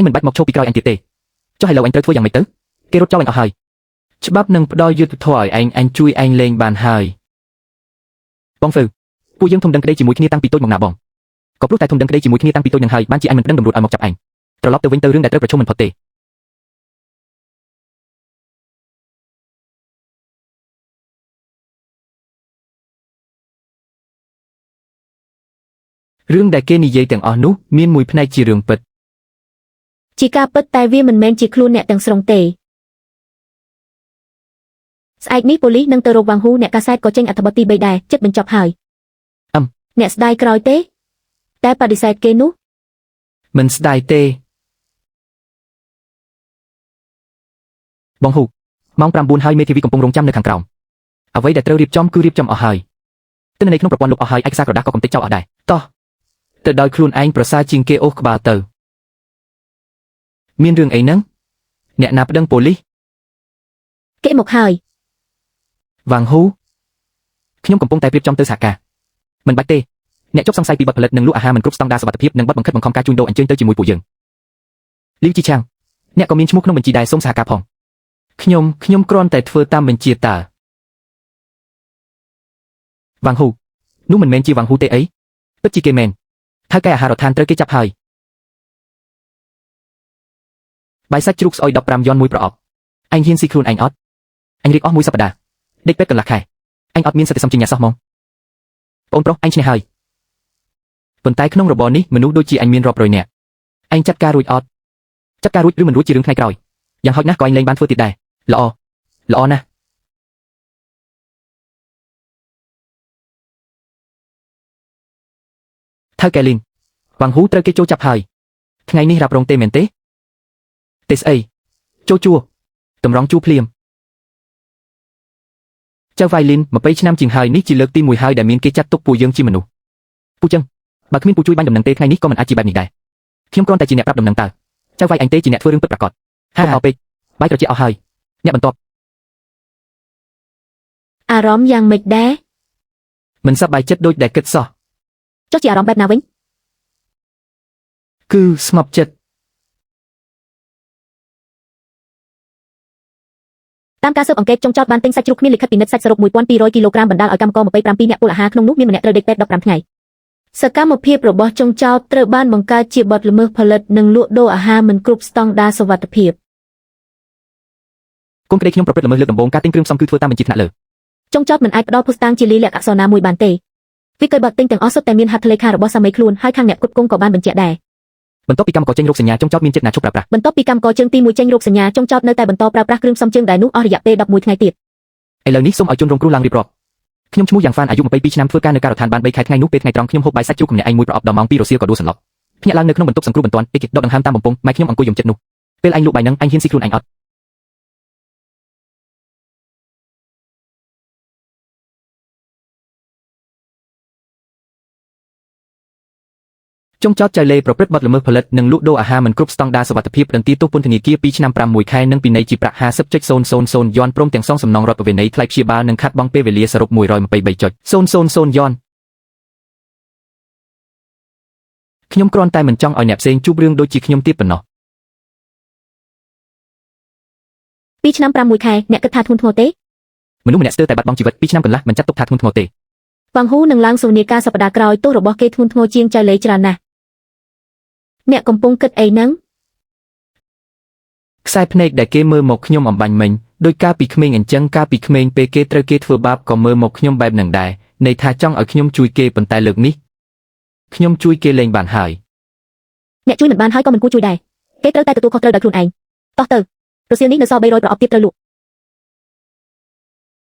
anh mình bách mọc châu bị coi anh tiệt tê cho hay lâu anh tới thua dạng mày tới kê rốt cho anh ở hơi bắp nâng đôi dư thổi anh chui anh lên bàn hơi bong phừ cô dân thông đăng đây chỉ mũi kia tăng bị tôi một nào bong có lúc tại thông đăng đây chỉ mũi kia tăng bị tôi nhận hơi ban chị anh mình đăng đầm ruột ở một chập ảnh rồi lót từ vinh từ rương đại tới rồi cho mình phật tê rương đại kê ni dây từng ở nút miên mùi phnai chỉ rương bật chỉ ca bật tai vi mình men chỉ khuôn nẹt từng sòng tề Sai ní police nâng tơ rô vàng hu nẹt cassette có tranh atabati bay đài chất bình chọc hỏi nẹt đai còi tếแต่ปฏิเสธเกนุmình đài tê bong hụt mong pram buôn hai mê thì vi cầm pung rong trăm nơi hàng còng ở vậy để treo điệp chom cứ điệp chom ở hơi tên này khôngประวันlục ở hơi anh sa rồi đã có cầm tích châu ở đài to từ đời khuôn anh prasa chinh kê ốc bà tờ miên rừng ấy nắng nẹt nạp đăng police kệ một hỏi vàng húខ្ញុំកំពុងតែប្រៀបចំទៅសហការមិនបាច់ទេអ្នកចប់សង្ស័យពីបទផលិតនិងលក់អាហារមិនគ្រប់ស្តង់ដារសុវត្ថិភាពនិងបទបង្ខិតបង្ខំការជួញដូរអញ្ជើញទៅជាមួយពួកយើងលីវជីឆាំងអ្នកក៏មានឈ្មោះក្នុងបញ្ជីដែរសូមសហការផងខ្ញុំគ្រាន់តែធ្វើតាមបញ្ជាតើវ៉ាងហ៊ូនោះមិនមែនជាវ៉ាងហ៊ូទេអីពិតជាគេមែនថៅកែអាហារដ្ឋានត្រូវគេចាប់ហើយបាយសាច់ជ្រូកស្អុយ15យន់មួយប្រអប់អញហ៊ានស៊ីខ្លួនឯងអត់អញរៀបអស់មួយសប្តាហ៍ដេកពេទ្យកន្លះខែអញអត់មានសិទ្ធិសម្ជាញ៉ាសោះហ្មងបងប្រុសអញឈ្នះហើយប៉ុន្តែក្នុងរបរនេះមនុស្សដូចជាអញមានរាប់រយនាក់អញចាត់ការរួចអត់ចាត់ការរួចឬមិនរួចជារឿងថ្ងៃក្រោយយ៉ាងហោចណាស់ក៏អញលែងបានធ្វើទៀតដែរល្អណាស់ថៅកែលីនវ៉ាងហ៊ូត្រូវគេចូលចាប់ហើយថ្ងៃនេះរ៉ាប់រងទេមែនទេស្អីចូលជួតម្រង់ជួភ្លាមចៅវ៉ៃលីន20ឆ្នាំជាងហើយនេះជាលើកទី1ហើយដែលមានគេចាត់ទុកពួកយើងជាមនុស្សពូចឹងបើគ្មានពូជួយបាញ់ដំណឹងទេថ្ងៃនេះក៏មិនអាចជាបែបនេះដែរខ្ញុំគ្រាន់តែជាអ្នកប្រាប់ដំណឹងតើចៅវ៉ៃអញទេជាអ្នកធ្វើរឿងពិតប្រាកដហាអោពេកបាយត្រជាអស់ហើយអ្នកបន្ទាប់អារម្មណ៍យ៉ាងម៉េចដែរមិនសប្បាយចិត្តដូចដែលគិតសោះចុះជាអារម្មណ៍បែបណាវិញគឺស្ងប់ចិត្តតាមការស៊ើបអង្កេតចុងចោតបានទិញសាច់ជ្រូកគ្មានលិខិតពិនិត្យសាច់សរុប1200គីឡូក្រាមបណ្ដាលឲ្យកម្មករ27នាក់ពលអាហារក្នុងនោះមានម្នាក់ត្រូវដេកពេទ្យ15ថ្ងៃសកម្មភាពរបស់ចុងចោតត្រូវបានបង្កើតជាបទល្មើសផលិតនិងលក់ដូរអាហារមិនគ្រប់ស្តង់ដារសុវត្ថិភាពកូនក្តីខ្ញុំប្រព្រឹត្តល្មើសលើកដំបូងការទិញគ្រឿងផ្សំគឺធ្វើតាមបញ្ជាថ្នាក់លើចុងចោតមិនអាចផ្ដល់ភស្តុតាងជាលាយលក្ខណ៍អក្សរណាមួយបានទេវាគយបទទិញទាំងអស់សុទ្ធតែមានហត្ថលេខារបស់សាមីខ្លួនហើយខាងអ្នកគ្រប់គ្រងក៏បានបញ្ជាក់ដែរបន្ទាប់ពីកម្មករចេញរោគសញ្ញាចុងចោតមានចិត្តណាឈប់ប្រើប្រាស់បន្ទាប់ពីកម្មករជើងទី1ចេញរោគសញ្ញាចុងចោតនៅតែបន្តប្រើប្រាស់គ្រឿងផ្សំជើងដែរនោះអស់រយៈពេល11ថ្ងៃទៀតឥឡូវនេះសូមឲ្យជនរងគ្រោះឡើងរៀបរាប់ខ្ញុំឈ្មោះយ៉ាងហ្វានអាយុ22ឆ្នាំធ្វើការនៅការដ្ឋានបាន3ខែថ្ងៃនោះពេលថ្ងៃត្រង់ខ្ញុំហូបបាយសាច់ជ្រូកម្នាក់ឯងមួយប្រអប់ដល់ម៉ោង2រសៀលក៏ដួលសន្លប់ភ្ញាក់ឡើងនៅក្នុងបន្ទប់សង្គ្រោះបន្ទាន់ពេកដកដង្ហើមតាមបំពង់ម៉ែខ្ញុំអង្គុយយំចិត្តនោះពេលអញលក់បាយនឹងអញហ៊ានស៊ីខ្លួនឯងអត់ចុងចោតចៅលេប្រព្រឹត្តបទល្មើសផលិតនិងលក់ដូរអាហារមិនគ្រប់ស្តង់ដារសុវត្ថិភាពរន្ទាទោសពន្ធនាគារ2ឆ្នាំ6ខែនិងពិន័យជាប្រាក់ 50.000 យ៉នព្រមទាំងសងសំណងរដ្ឋប្រវេណីថ្លៃព្យាបាលនិងខាត់បង់ពេលវេលាសរុប 123.000 យ៉នខ្ញុំគ្រាន់តែមិនចង់ឲ្យអ្នកផ្សេងជួបរឿងដូចជាខ្ញុំទៀតប៉ុណ្ណោះ2ឆ្នាំ6ខែអ្នកគិតថាធ្ងន់ធ្ងរទេមនុស្សម្នាក់ស្ទើរតែបាត់បង់ជីវិត2ឆ្នាំកន្លះមិនចាត់ទុកថាធ្ងន់ធ្ងរទេវ៉ាងហ៊ូនឹងឡើងសួរនាការសប្តាហ៍ក្រោយទោសរបស់គេធ្ងន់ធ្ងរជាងចៅលេច្រើនណាស់អ្នកកំពុងគិតអីហ្នឹងខ្សែភ្នែកដែលគេមើលមកខ្ញុំអំបាញ់មិញដោយការពីក្មេងអញ្ចឹងការពីក្មេងពេលគេត្រូវគេធ្វើបាបក៏មើលមកខ្ញុំបែបហ្នឹងដែរន័យថាចង់ឲ្យខ្ញុំជួយគេប៉ុន្តែលើកនេះខ្ញុំជួយគេលែងបានហើយអ្នកជួយមិនបានហើយក៏មិនគួរជួយដែរគេត្រូវតែទទួលខុសត្រូវដោយខ្លួនឯងតោះទៅរសៀលនេះនៅសល់300ប្រអប់ទៀតត្រូវលក់